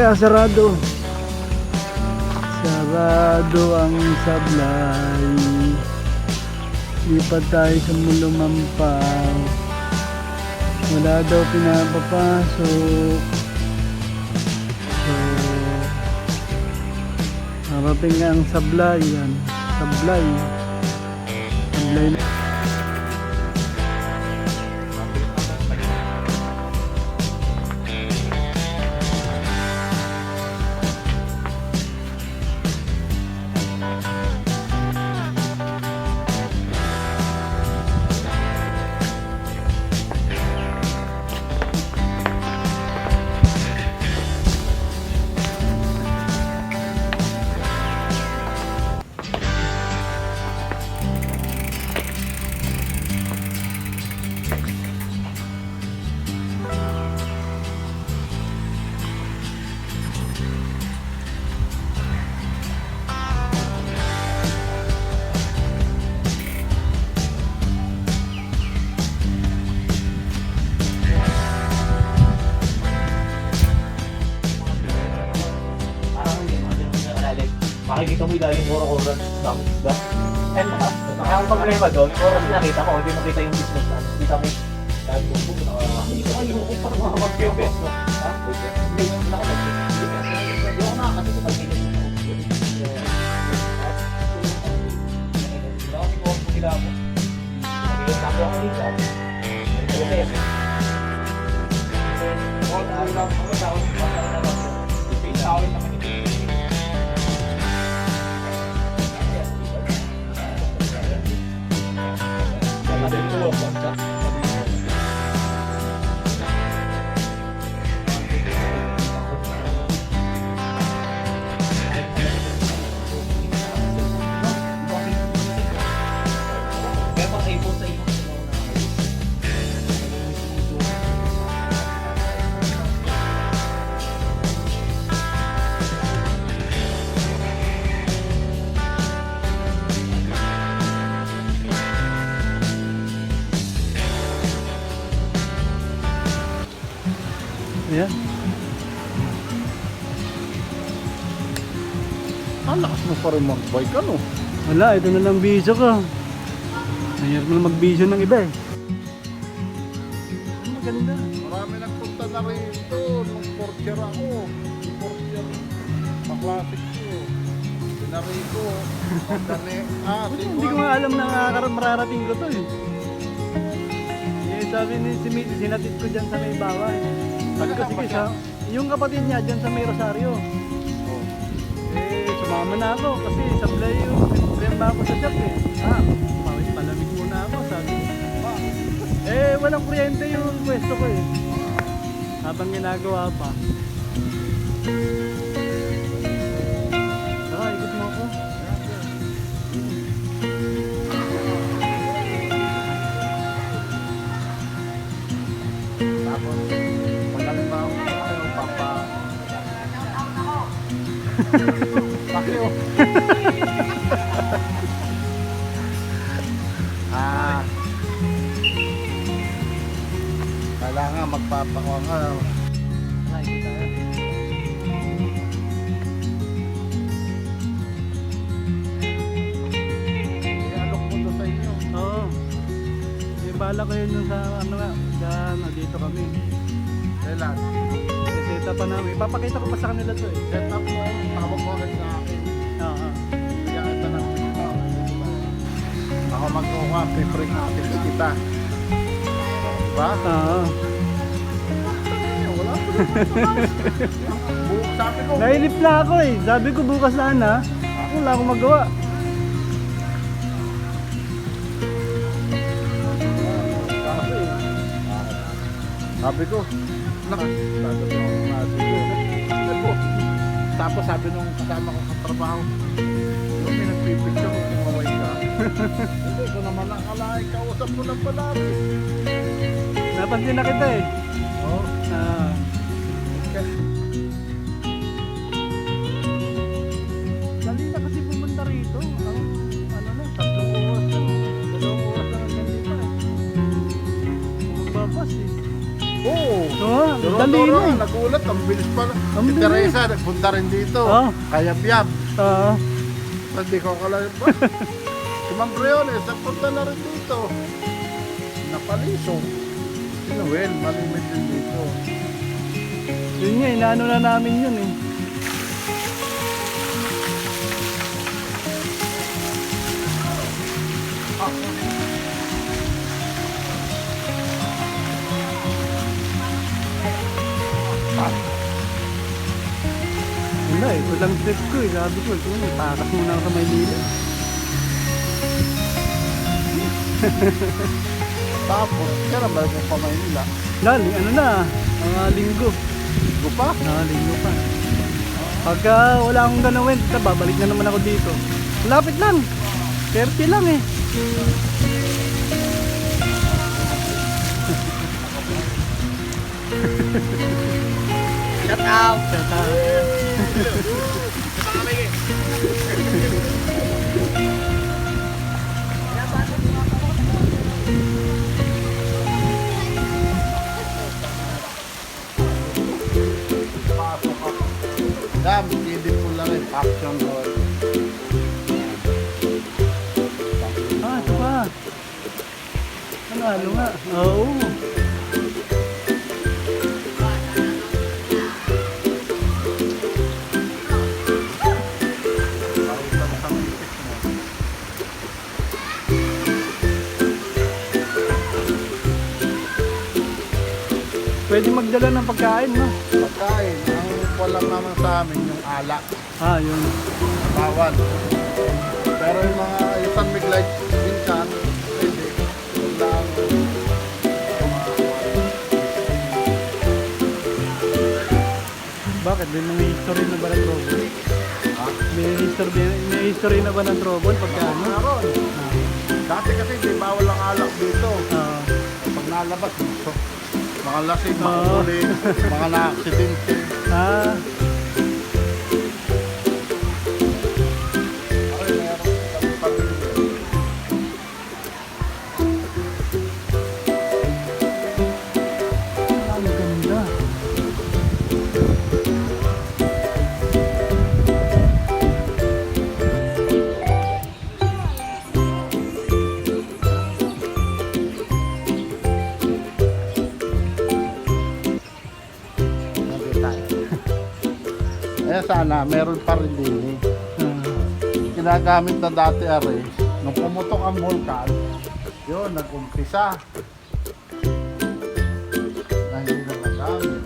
kaya sarado. Sarado ang sablay. Lipat tayo sa Mulumampaw. Wala daw pinapapasok. So, harating nga ang sablay yan. Sablay. Sablay na. Makikita mo yung oras ng isda. And ang problema doon, oras nakita ko, hindi makita yung business na. Hindi kami dahil kung buko na hindi ko kalimutin parang mga mag-best no? Ha? Hindi ko na ako hindi ako nakakasi sa pagkilis mo. Hindi ako siguro kung sila ako. Sabi ako nila. Ito yung best. All lang ako sa ako na lang. Ipinawin naman ito. Ayan. Ang lakas mo pa rin mag-bike ano? Wala, ito na lang bisyo ko. Mahirap na mag-bisyo ng iba eh. Maganda. Marami nagpunta na rito nung portier ako. Yung portier, pa-classic ko. Pinarito. Hindi ko nga alam na mararating ko to eh. Sabi ni si Mitty, sinatid ko dyan sa may bawal. Sabi ko, sige, yung kapatid niya dyan sa may Rosario. Sumama na ako kasi sablay yung remba ako sa shop eh. Pawis palamig muna ako, sabi ko. Walang kuryente yung pwesto ko eh. Habang ginagawa pa. Saka, ikot mo ako. Tapos, magaling ba ako papa? Pakyo. Kailangan magpapakuha nga. I-alok mo doon sa inyo. Oo. Bala ko yun sa ano nga, dito kami. Kailan? Set up pa namin. Ipapakita ko pa sa kanila to eh. Set up mo, tawag mo agad sa akin. Oo. Kaya ito lang. Ako magkuha, pre-print natin kita. Diba? Oo. Wala po. Sabi ko. Nailip na ako eh. Sabi ko bukas sana. Wala akong magawa. Sabi ko, tapos sabi nung kasama ko sa trabaho, yung pinagpipicture ko kung away ka. Hindi ko naman nakalain, kausap mo lang pala. Napansin na kita eh. Oo. Dali na kasi pumunta rito. Ano na, 3 oras na. 2 oras na hanggang dito eh. Magbabas eh. Oo. Oo, Dali Toro, na eh. nagulat, ang bilis pala. Ang Si bilis. Teresa, nagpunta rin dito. Oh. Kaya biyab. Ah, Hindi ko kalayo pa. Si Ma'am Briones, nagpunta na rin dito. Napaliso. Si Noel, malimit din dito. yun nga, inaano na namin yun eh. Wala eh, walang trip ko eh. Sabi ko, ito mo, takas muna ako sa Maynila. Tapos, kaya ba yung pa Maynila? Lali, ano na, mga linggo. Linggo pa? Linggo pa. Pagka wala akong ganawin, babalik na naman ako dito. Lapit lang. 30 lang eh. Shout out! Shout out. Pasok ako. Dam, hindi ko lang yung action roll. Ah, ito pa. Ano nga? Oo. Pakita mo sa misis mo. Pwede magdala ng pagkain, no? Pagkain, ang walang naman sa amin yung alak. Ah, yun. Bawal. Pero yung mga isang miglay, minsan, pwede. Yung lang, Bakit? May history na ba ng trouble? ha? May history na ba ng trouble pagka ano? Meron. Dati kasi di bawal ang alak dito. Ah, Pag nalabas, gusto. Mga lasing, mga Oo. huli, mga na-aksidente. ah, Ay, meron kami pamilya. ang ganda. Nandito tayo. Eh sana, meron pa rin din eh. Ah, Ginagamit na dati ares. Nung pumutok ang vulkan, yun, nag-umpisa. Na hindi na nagamit.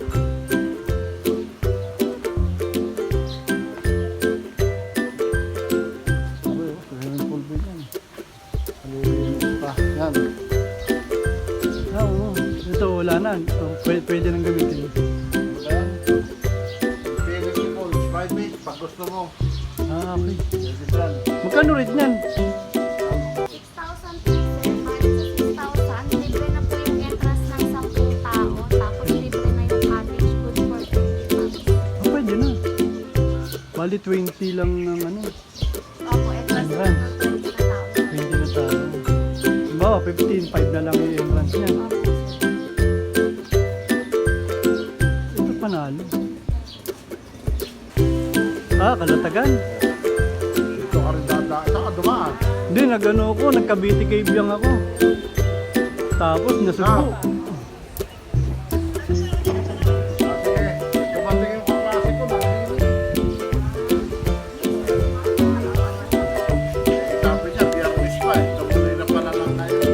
Sabi, swimming pool din yan. Malilinis pa. Yan. ah, oo. Ito, wala na. Oh, pwede nang gamitin. Yan. Infinity pool, 5 minutes pag gusto mo. Ah, okay. Pwede dyan. Magkano rate niyan? 6,000 pesos, bali sa 6,000, libre na po yung entrance ng 10 tao, tapos libre na yung cottage food for 20 months. Ah, pwede na. Bali 20 lang ng ano. Opo, entrance na Entrance. ng 20 na tao. 20 na tao. Bawa, 15. 5 na lang yung entrance niya. Opo, sir. Ito panalo. Ah, Kalatagan. Dito ka rin dada. Saan ka dumaan? Hindi, nag-ano ako, nagka-BT cave lang ako. Tapos nasubo. Sige, dumating yung kaklase ko. Sabi niya, biyernes pa eh. Tumuloy na pala lang ngayon.